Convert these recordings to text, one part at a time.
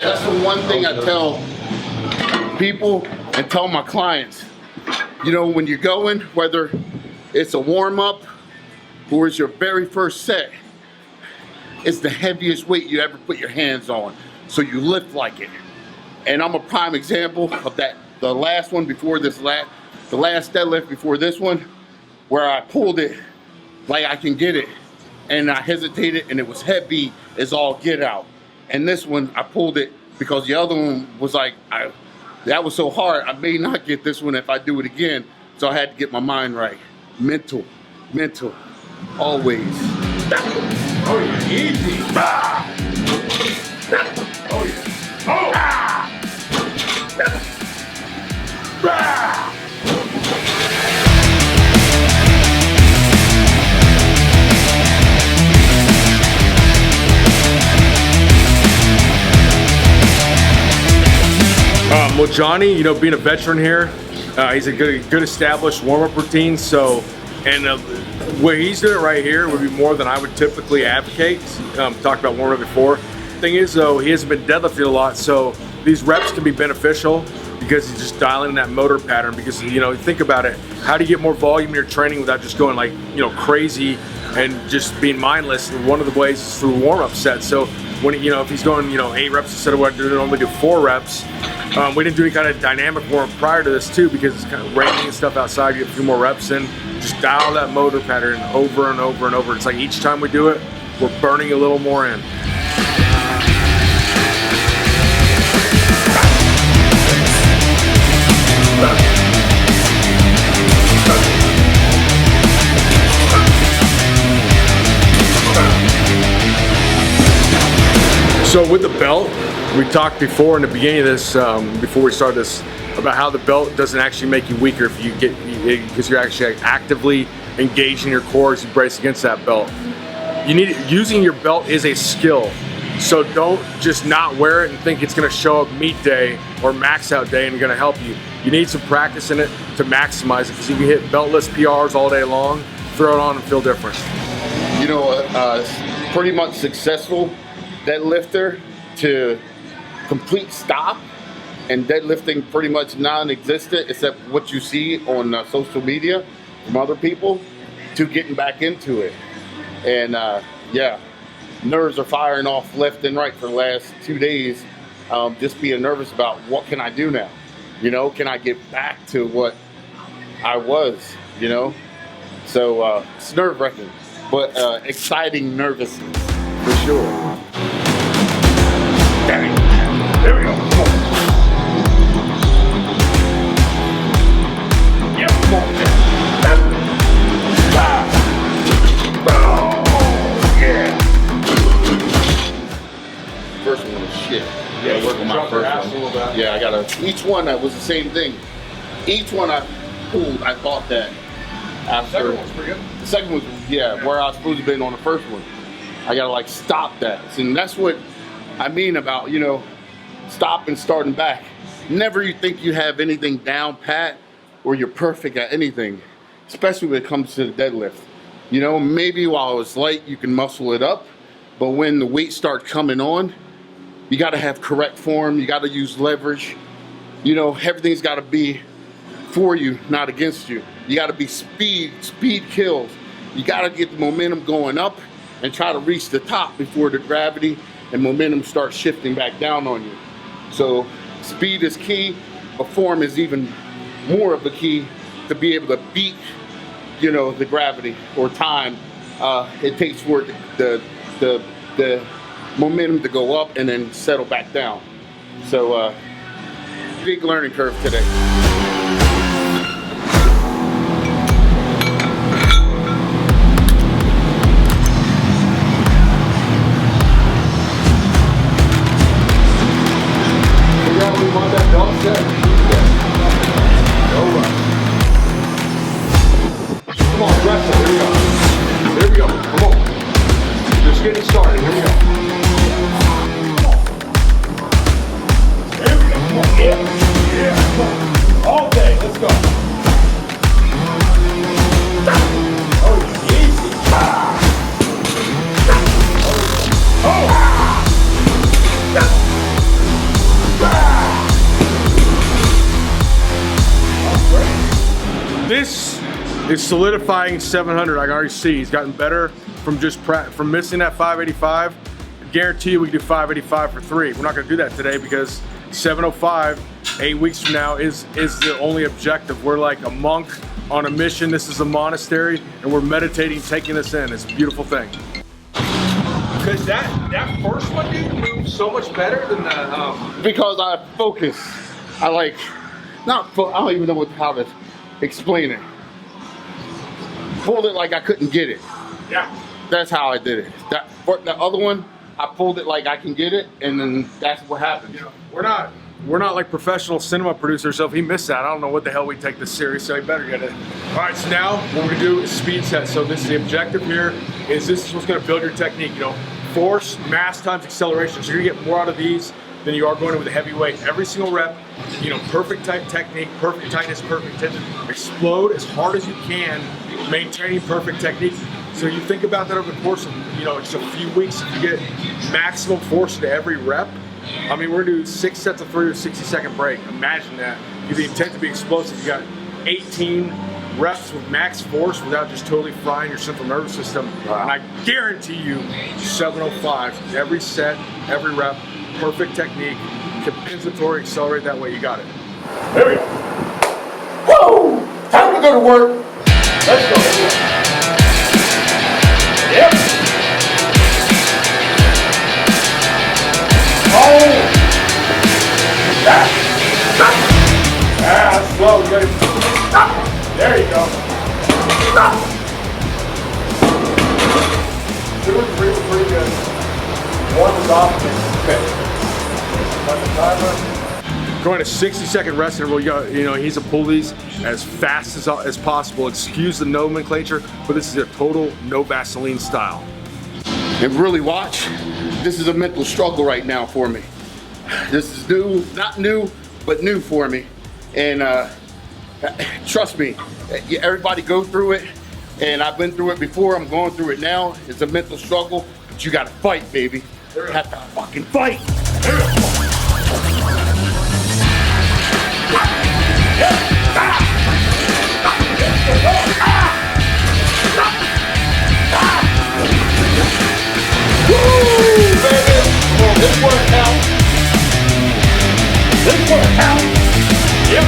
That's the one thing I tell people and tell my clients. You know, when you're going, whether it's a warm-up or it's your very first set, it's the heaviest weight you ever put your hands on, so you lift like it. And I'm a prime example of that. The last one before this, the last deadlift before this one, where I pulled it like I can get it, and I hesitated, and it was heavy as all get out. And this one, I pulled it because the other one was like, that was so hard, I may not get this one if I do it again. So I had to get my mind right. Mental, always. Oh yeah, easy. Oh yeah. Oh. Well, Johnny, you know, being a veteran here, he's a good established warm-up routine. So, and what he's doing right here would be more than I would typically advocate. Talked about warm-up before. Thing is, though, he hasn't been deadlifting a lot, so these reps can be beneficial because he's just dialing in that motor pattern. Because, you know, think about it, how do you get more volume in your training without just going like, you know, crazy and just being mindless? And one of the ways is through warm-up sets. So when, you know, if he's going, you know, 8 reps instead of what I only do 4 reps. We didn't do any kind of dynamic warm prior to this too, because it's kind of raining and stuff outside. You get a few more reps in, just dial that motor pattern over and over and over. It's like each time we do it, we're burning a little more in. So with the belt, we talked before in the beginning of this, before we started this, about how the belt doesn't actually make you weaker if you get, because you're actually actively engaging your core as you brace against that belt. Using your belt is a skill. So don't just not wear it and think it's gonna show up meet day or max out day and gonna help you. You need some practice in it to maximize it, because you can hit beltless PRs all day long, throw it on and feel different. You know, pretty much successful deadlifter to complete stop and deadlifting pretty much non-existent except what you see on social media from other people, to getting back into it. And yeah, nerves are firing off left and right for the last 2 days. Just being nervous about what can I do now? You know, can I get back to what I was, you know? So it's nerve-wracking, but exciting nervousness for sure. There we go. Come on. Yep, come on. Oh, yeah. First one was shit. Yeah, work on my first one. Yeah, I gotta. Each one that was the same thing. Each one I pulled, I thought that after. The second one's pretty good. The second one was, yeah, where I was supposed to be on the first one. I gotta like stop that. And that's what I mean about, you know, stop and starting back. Never you think you have anything down pat or you're perfect at anything, especially when it comes to the deadlift. You know, maybe while it's light you can muscle it up, but when the weight starts coming on, you gotta have correct form, you gotta use leverage. You know, everything's gotta be for you, not against you. You gotta be speed kills. You gotta get the momentum going up and try to reach the top before the gravity and momentum starts shifting back down on you. So speed is key, but form is even more of a key to be able to beat, you know, the gravity or time it takes for the momentum to go up and then settle back down. So big learning curve today. Come on, wrestle. Here we go. Here we go. Come on. Just getting started. Here we go. Here we go. Come on. Yeah. Yeah. Come on. All day. Let's go. Oh, easy. Oh. is solidifying 700. I can already see he's gotten better from from missing that 585. I guarantee you we can do 585 for 3. We're not going to do that today because 705, 8 weeks from now, is the only objective. We're like a monk on a mission. This is a monastery, and we're meditating, taking this in. It's a beautiful thing. Because that first one, dude, moved so much better than the. Because I focus. I like, I don't even know how to explain it. Pulled it like I couldn't get it. Yeah. That's how I did it. The other one, I pulled it like I can get it, and then that's what happened. You know, we're not like professional cinema producers, so if he missed that, I don't know what the hell we take this serious, so he better get it. All right, so now what we're gonna do is speed set. So this is the objective here, this is what's gonna build your technique, you know, force, mass times acceleration. So you're gonna get more out of these than you are going with a heavy weight. Every single rep, you know, perfect tight technique, perfect tightness, perfect tension. Explode as hard as you can, maintaining perfect technique. So you think about that over the course of, you know, just a few weeks, if you get maximum force to every rep. I mean, we're gonna do 6 sets of 3 with a 60-second break. Imagine that. If the intent to be explosive, you got 18 reps with max force without just totally frying your central nervous system. Wow. And I guarantee you 705, every set, every rep, perfect technique, compensatory, accelerate that way, you got it. There we go. Woo! Time to go to work. Let's go. Yep. Oh! That's slow, good. There you go. Doing pretty good. One was off. Going to 60-second rest interval. You know, he's a pulleys as fast as possible. Excuse the nomenclature, but this is a total no Vaseline style. And really watch. This is a mental struggle right now for me. This is new, not new, but new for me. And trust me, everybody go through it. And I've been through it before. I'm going through it now. It's a mental struggle, but you gotta fight, baby. You have to fucking fight. Woo, baby! This worked out. This worked out. Yep.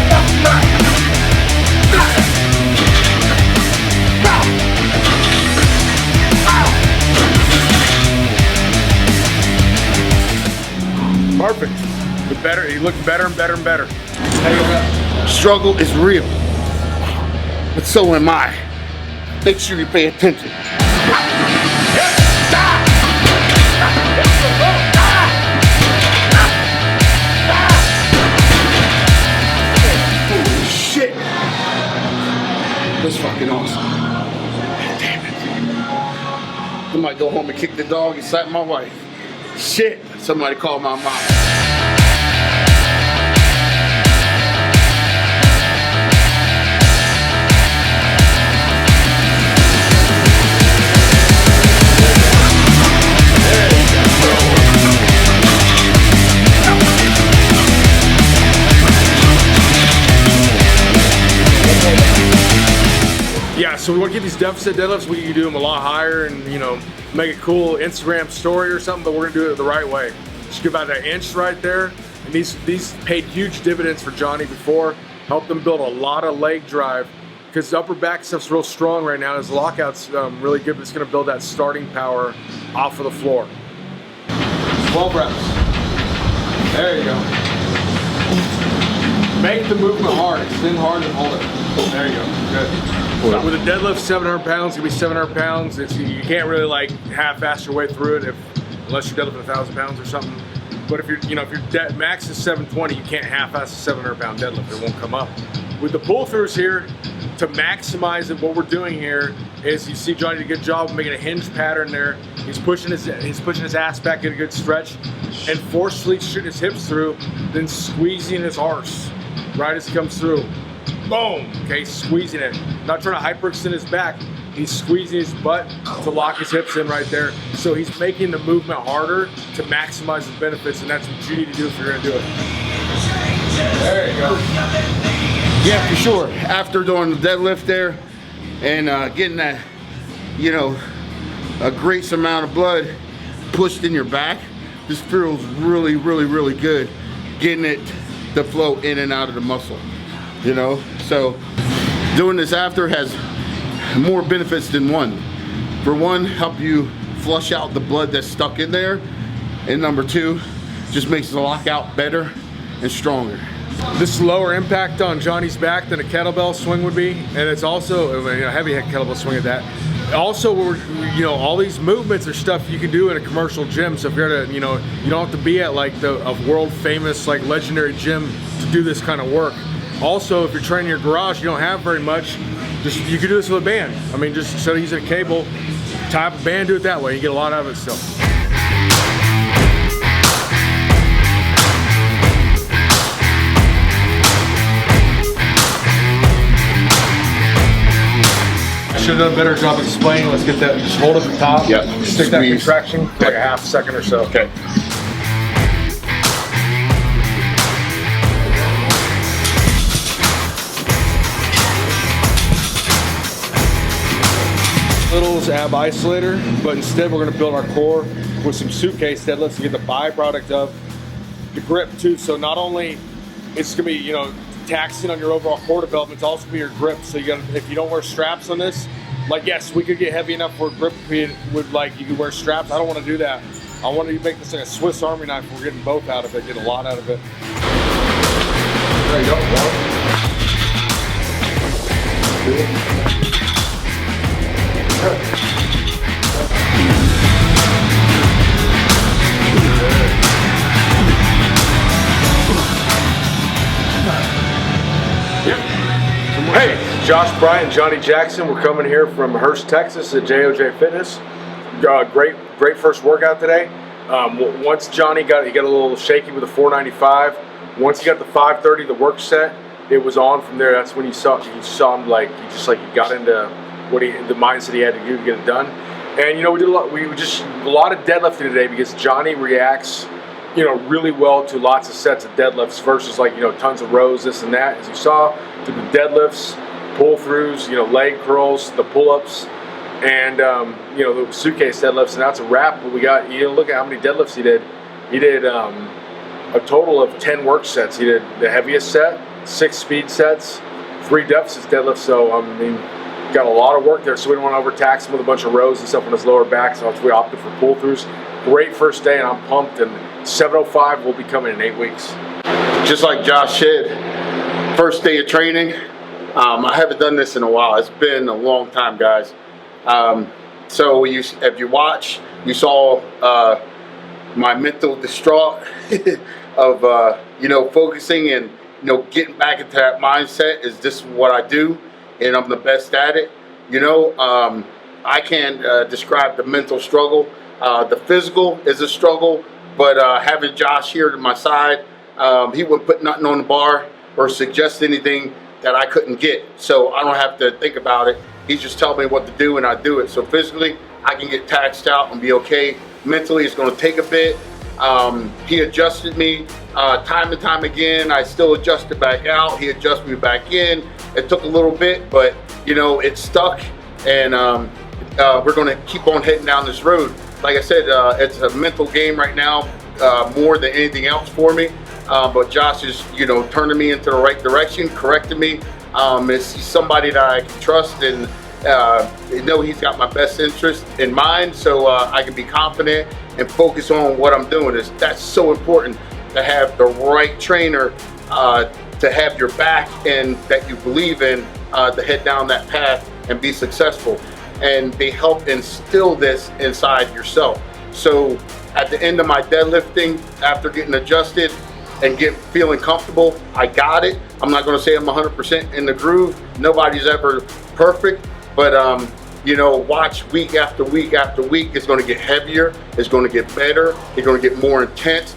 Perfect. Look better. He looked better and better and better. Struggle is real, but so am I. Make sure you pay attention. Holy shit! That's fucking awesome. Damn it. I might go home and kick the dog and slap my wife. Shit! Somebody call my mom. Yeah, so we want to get these deficit deadlifts. We can do them a lot higher and, you know, make a cool Instagram story or something, but we're gonna do it the right way. Just give about an inch right there. And these paid huge dividends for Johnny before, helped them build a lot of leg drive because the upper back stuff's real strong right now. His lockout's really good, but it's gonna build that starting power off of the floor. 12 reps. There you go. Make the movement hard, extend hard and hold it. There you go, good. So with a deadlift 700 pounds, it's gonna be 700 pounds. You can't really like half-ass your way through it unless you're deadlifting 1,000 pounds or something. But if your max is 720, you can't half-ass a 700 pound deadlift. It won't come up. With the pull-throughs here, to maximize it, what we're doing here is you see Johnny did a good job of making a hinge pattern there. He's pushing his ass back in a good stretch and forcefully shooting his hips through, then squeezing his arse right as he comes through. Boom, okay, squeezing it. Not trying to hyperextend his back. He's squeezing his butt to lock his hips in right there. So he's making the movement harder to maximize the benefits, and that's what you need to do if you're gonna do it. There you go. Yeah, for sure. After doing the deadlift there, and getting that, you know, a great amount of blood pushed in your back. This feels really, really, really good, getting it to flow in and out of the muscle, you know? So doing this after has more benefits than one. For one, help you flush out the blood that's stuck in there. And number two, just makes the lockout better and stronger. This is lower impact on Johnny's back than a kettlebell swing would be, and it's also a heavy kettlebell swing at that. Also, you know, all these movements are stuff you can do in a commercial gym. So if you're at a, you know, you don't have to be at like a world famous, like legendary gym to do this kind of work. Also, if you're training in your garage, you don't have very much. Just you can do this with a band. I mean, just instead of using a cable, tie up a band, do it that way. You get a lot out of it still. Should have done a better job explaining. Let's get that. Just hold at the top. Yep. Stick that contraction for like a half second or so. Okay. Littles ab isolator, but instead we're going to build our core with some suitcase deadlifts to get the byproduct of the grip too. So not only it's going to be, you know, taxing on your overall core development, it's also be your grip. So you got, if you don't wear straps on this, like, yes, we could get heavy enough for grip would like you could wear straps. I don't want to do that. I want to make this like a Swiss Army knife. We're getting both out of it, get a lot out of it. There you go. Hey, Josh, Bryant and Johnnie Jackson. We're coming here from Hurst, Texas at JOJ Fitness. Great first workout today. Once Johnny he got a little shaky with the 495. Once he got the 530, the work set, it was on from there. That's when you saw him like he got into the mindset he had to do to get it done. And you know, we did a lot of deadlifting today because Johnny reacts, you know, really well to lots of sets of deadlifts versus like, you know, tons of rows, this and that. As you saw, to the deadlifts, pull throughs, you know, leg curls, the pull-ups, and you know, the suitcase deadlifts, and that's a wrap. But we got, you know, look at how many deadlifts he did. He did a total of 10 work sets. He did the heaviest set, 6 speed sets, 3 deficits deadlifts. So I mean, got a lot of work there. So we don't want to overtax him with a bunch of rows and stuff on his lower back. So we opted for pull throughs. Great first day, and I'm pumped. And 705 will be coming in 8 weeks. Just like Josh said, first day of training. I haven't done this in a while. It's been a long time, guys. So if you watch, you saw my mental distraught of you know, focusing and, you know, getting back into that mindset. Is this what I do, and I'm the best at it? You know, I can't describe the mental struggle. The physical is a struggle, but having Josh here to my side, he wouldn't put nothing on the bar or suggest anything that I couldn't get. So I don't have to think about it. He's just telling me what to do, and I do it. So physically, I can get taxed out and be okay. Mentally, it's going to take a bit. He adjusted me time and time again. I still adjusted back out. He adjusted me back in. It took a little bit, but you know, it stuck, and we're going to keep on heading down this road. Like I said, it's a mental game right now, more than anything else for me. But Josh is, you know, turning me into the right direction, correcting me. It's somebody that I can trust, and you know, he's got my best interest in mind, so I can be confident and focus on what I'm doing. That's so important, to have the right trainer, to have your back and that you believe in, to head down that path and be successful. And they help instill this inside yourself. So at the end of my deadlifting, after getting adjusted and feeling comfortable, I got it. I'm not going to say I'm 100% in the groove. Nobody's ever perfect, but you know, watch week after week after week. It's going to get heavier. It's going to get better. It's going to get more intense.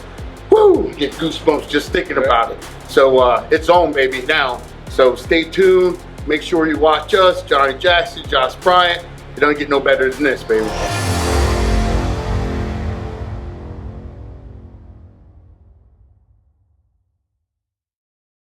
Woo! Get goosebumps just thinking about it. So it's on, baby, now. So stay tuned. Make sure you watch us, Johnnie Jackson, Josh Bryant. It don't get no better than this, baby.